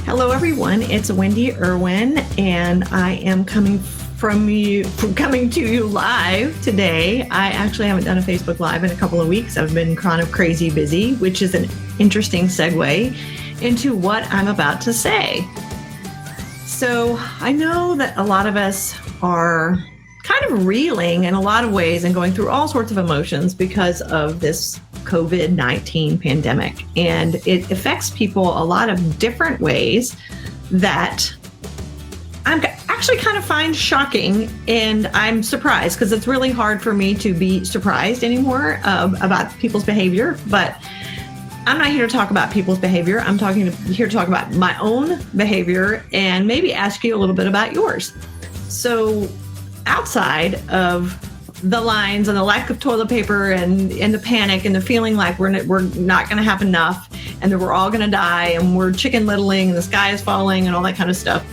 Hello, everyone. It's Wendy Irwin, and I am coming to you live today. I actually haven't done a Facebook Live in a couple of weeks. I've been kind of crazy busy, which is an interesting segue into what I'm about to say. So I know that a lot of us are kind of reeling in a lot of ways and going through all sorts of emotions because of this COVID-19 pandemic. And it affects people a lot of different ways that I'm actually kind of find shocking, and I'm surprised because it's really hard for me to be surprised anymore about people's behavior. But I'm not here to talk about people's behavior. I'm here to talk about my own behavior and maybe ask you a little bit about yours. So outside of the lines and the lack of toilet paper and the panic and the feeling like we're not going to have enough and that we're all going to die and we're chicken littling and the sky is falling and all that kind of stuff,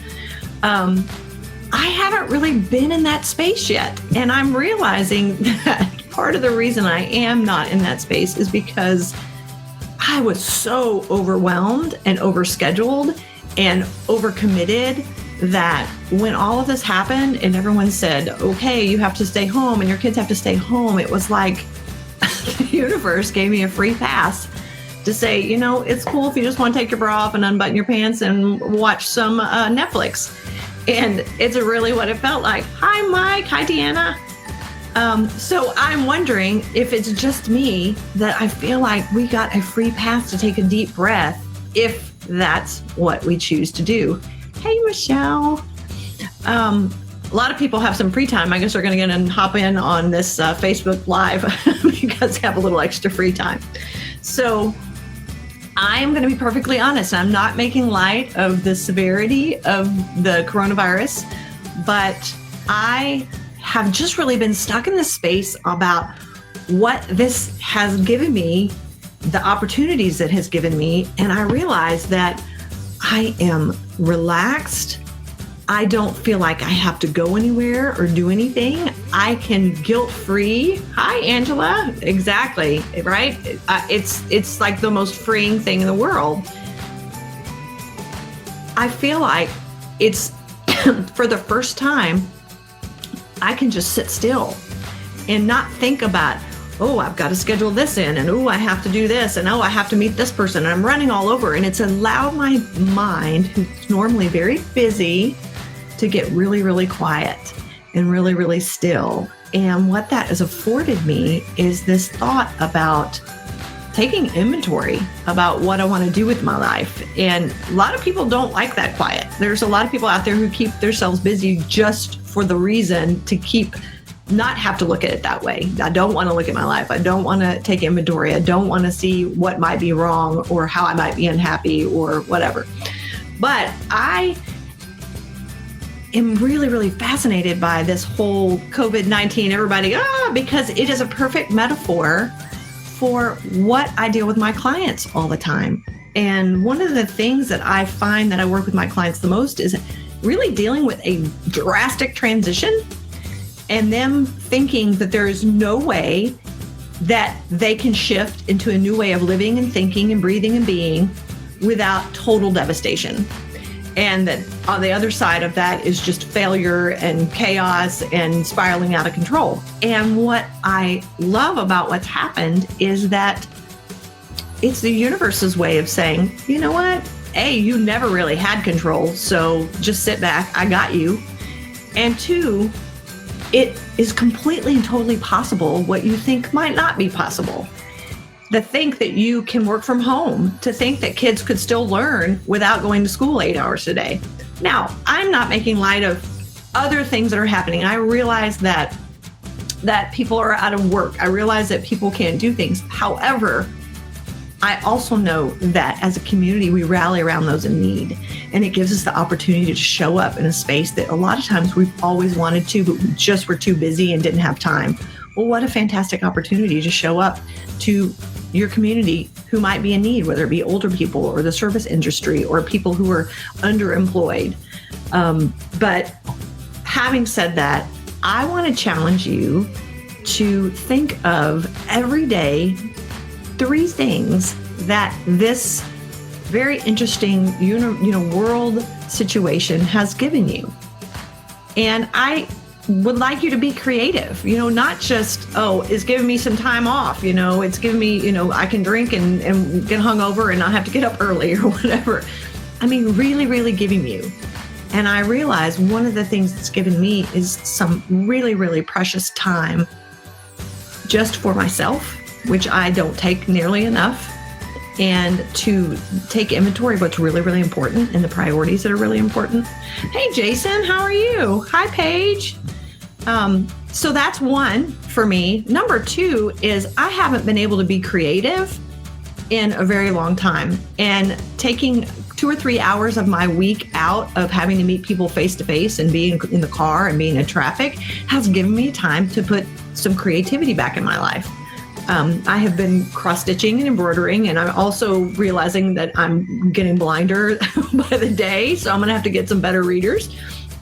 I haven't really been in that space yet. And I'm realizing that part of the reason I am not in that space is because I was so overwhelmed and overscheduled and overcommitted that when all of this happened and everyone said, okay, you have to stay home and your kids have to stay home, it was like the universe gave me a free pass to say, it's cool if you just want to take your bra off and unbutton your pants and watch some Netflix. And it's really what it felt like. Hi, Mike. Hi, Deanna. So I'm wondering if it's just me that I feel like we got a free pass to take a deep breath if that's what we choose to do. Hey, Michelle. A lot of people have some free time. I guess they're going to get and hop in on this Facebook Live because they have a little extra free time. So I'm going to be perfectly honest. I'm not making light of the severity of the coronavirus, but I have just really been stuck in this space about what this has given me, the opportunities it has given me. And I realized that I am relaxed. I don't feel like I have to go anywhere or do anything. I can guilt-free. Hi, Angela. Exactly, right? It's like the most freeing thing in the world. I feel like it's for the first time, I can just sit still and not think about, oh, I've got to schedule this in, and oh, I have to do this, and oh, I have to meet this person, and I'm running all over. And it's allowed my mind, who's normally very busy, to get really, really quiet and really, really still. And what that has afforded me is this thought about taking inventory about what I want to do with my life. And a lot of people don't like that quiet. There's a lot of people out there who keep themselves busy just for the reason to not have to look at it that way. I don't want to look at my life. I don't want to take inventory. I don't want to see what might be wrong or how I might be unhappy or whatever. But I am really, really fascinated by this whole COVID-19, everybody, because it is a perfect metaphor for what I deal with my clients all the time. And one of the things that I find that I work with my clients the most is really dealing with a drastic transition and them thinking that there is no way that they can shift into a new way of living and thinking and breathing and being without total devastation. And that on the other side of that is just failure and chaos and spiraling out of control. And what I love about what's happened is that it's the universe's way of saying, you know what? A, you never really had control, so just sit back, I got you. And two, it is completely and totally possible what you think might not be possible. To think that you can work from home, to think that kids could still learn without going to school 8 hours a day. Now, I'm not making light of other things that are happening. I realize that people are out of work. I realize that people can't do things. However, I also know that as a community, we rally around those in need. And it gives us the opportunity to show up in a space that a lot of times we've always wanted to, but we just were too busy and didn't have time. Well, what a fantastic opportunity to show up to your community who might be in need, whether it be older people or the service industry or people who are underemployed. But having said that, I want to challenge you to think of every day 3 things that this very interesting, world situation has given you. And I would like you to be creative, not just, it's giving me some time off, it's giving me, I can drink and get hungover and not have to get up early or whatever. I mean, really, really giving you. And I realized one of the things it's given me is some really, really precious time just for myself, which I don't take nearly enough, and to take inventory of what's really, really important and the priorities that are really important. Hey, Jason, how are you? Hi, Paige. So that's one for me. Number two is I haven't been able to be creative in a very long time, and taking 2 or 3 hours of my week out of having to meet people face to face and being in the car and being in traffic has given me time to put some creativity back in my life. I have been cross-stitching and embroidering, and I'm also realizing that I'm getting blinder by the day, so I'm going to have to get some better readers.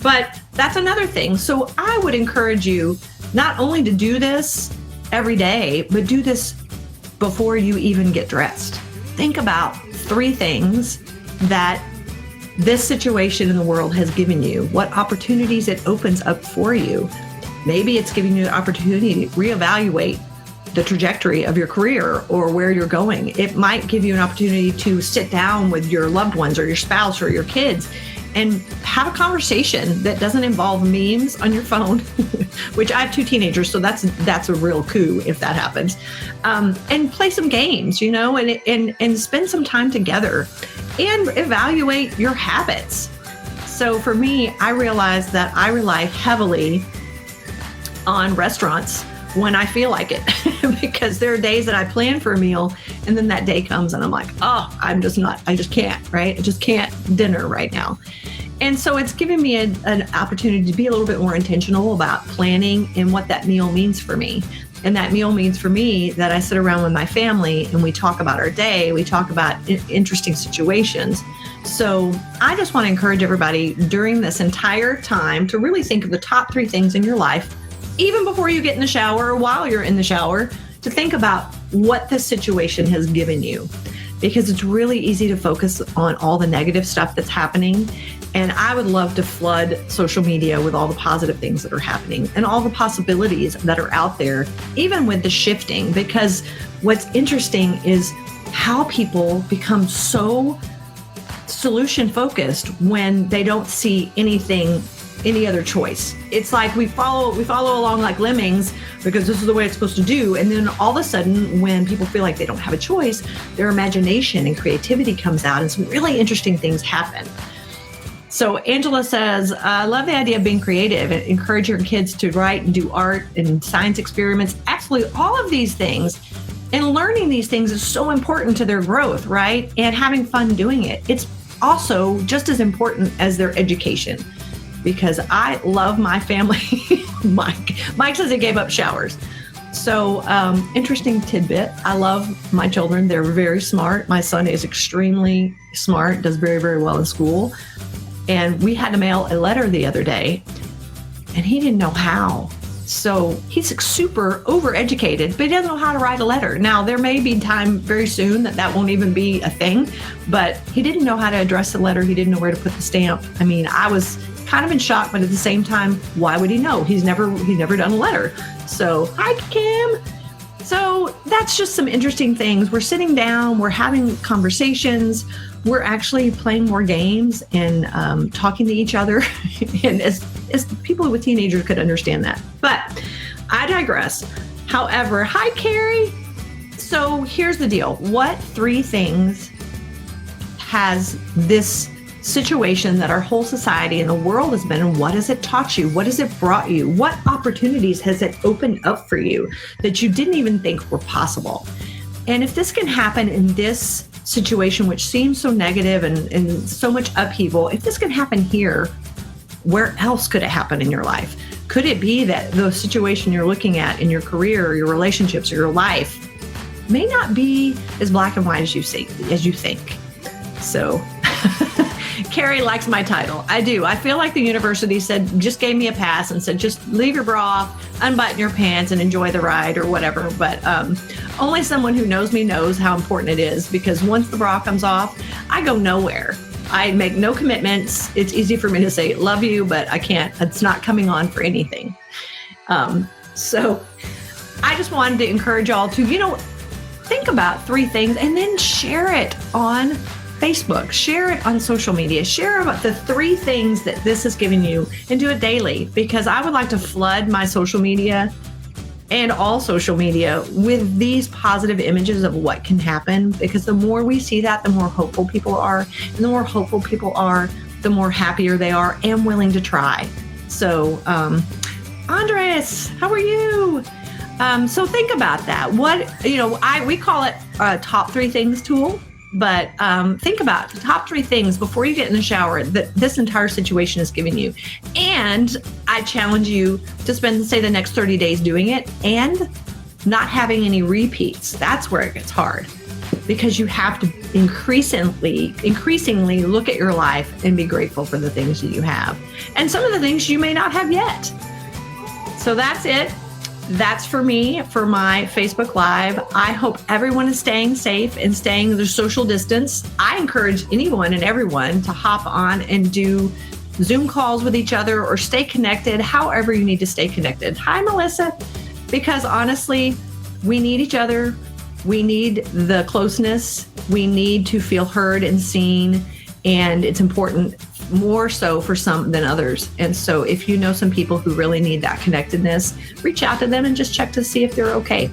But that's another thing. So I would encourage you not only to do this every day, but do this before you even get dressed. Think about 3 things that this situation in the world has given you, what opportunities it opens up for you. Maybe it's giving you an opportunity to reevaluate the trajectory of your career or where you're going. It might give you an opportunity to sit down with your loved ones or your spouse or your kids and have a conversation that doesn't involve memes on your phone, which I have 2 teenagers, so that's a real coup if that happens. And play some games, and spend some time together and evaluate your habits. So for me, I realized that I rely heavily on restaurants when I feel like it, because there are days that I plan for a meal and then that day comes and I'm like, I just can't, right? I just can't dinner right now. And so it's given me an opportunity to be a little bit more intentional about planning and what that meal means for me. And that meal means for me that I sit around with my family and we talk about our day, we talk about interesting situations. So I just want to encourage everybody during this entire time to really think of the top 3 things in your life, even before you get in the shower or while you're in the shower, to think about what this situation has given you. Because it's really easy to focus on all the negative stuff that's happening. And I would love to flood social media with all the positive things that are happening and all the possibilities that are out there, even with the shifting. Because what's interesting is how people become so solution focused when they don't see any other choice. It's like we follow along like lemmings because this is the way it's supposed to do. And then all of a sudden, when people feel like they don't have a choice, their imagination and creativity comes out and some really interesting things happen. So Angela says, I love the idea of being creative and encourage your kids to write and do art and science experiments. Absolutely, all of these things. And learning these things is so important to their growth, right? And having fun doing it. It's also just as important as their education, because I love my family. Mike says he gave up showers. So interesting tidbit. I love my children. They're very smart. My son is extremely smart, does very, very well in school. And we had to mail a letter the other day and he didn't know how. So he's super overeducated, but he doesn't know how to write a letter. Now, there may be time very soon that won't even be a thing, but he didn't know how to address the letter. He didn't know where to put the stamp. I mean, I was kind of in shock, but at the same time, why would he know? He's never done a letter. So, hi, Kim. So that's just some interesting things. We're sitting down, we're having conversations, we're actually playing more games and talking to each other. And as people with teenagers could understand that. But I digress. However, hi, Carrie. So here's the deal. What 3 things has this situation that our whole society and the world has been, and what has it taught you? What has it brought you? What opportunities has it opened up for you that you didn't even think were possible? And if this can happen in this situation, which seems so negative and so much upheaval, if this can happen here, where else could it happen in your life? Could it be that the situation you're looking at in your career or your relationships or your life may not be as black and white as you think? So Carrie likes my title. I do. I feel like the university just gave me a pass and said, just leave your bra off, unbutton your pants and enjoy the ride or whatever. But only someone who knows me knows how important it is, because once the bra comes off, I go nowhere. I make no commitments. It's easy for me to say, love you, but I can't. It's not coming on for anything. So I just wanted to encourage y'all to, think about 3 things and then share it on Facebook, share it on social media, share about the 3 things that this has given you, and do it daily, because I would like to flood my social media and all social media with these positive images of what can happen, because the more we see that, the more hopeful people are, and the more hopeful people are, the more happier they are and willing to try. So, Andres, how are you? So think about that. We call it a top 3 things tool, but think about the top 3 things before you get in the shower that this entire situation is giving you. And I challenge you to spend, say, the next 30 days doing it and not having any repeats. That's where it gets hard, because you have to increasingly look at your life and be grateful for the things that you have, and some of the things you may not have yet. So that's it. That's for me, for my Facebook Live. I hope everyone is staying safe and staying their social distance. I encourage anyone and everyone to hop on and do Zoom calls with each other or stay connected, however you need to stay connected. Hi, Melissa. Because honestly, we need each other. We need the closeness. We need to feel heard and seen. And it's important, more so for some than others. And so if you know some people who really need that connectedness, reach out to them and just check to see if they're okay.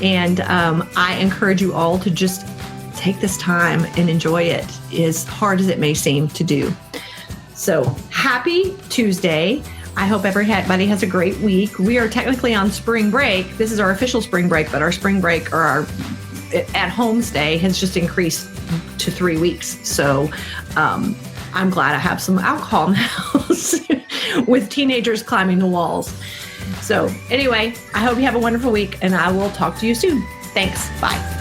And I encourage you all to just take this time and enjoy it, as hard as it may seem to do. So happy Tuesday. I hope everybody has a great week. We are technically on spring break. This is our official spring break, but our spring break, or our at-home stay, has just increased to 3 weeks. So I'm glad I have some alcohol in the house with teenagers climbing the walls. So anyway, I hope you have a wonderful week, and I will talk to you soon. Thanks. Bye.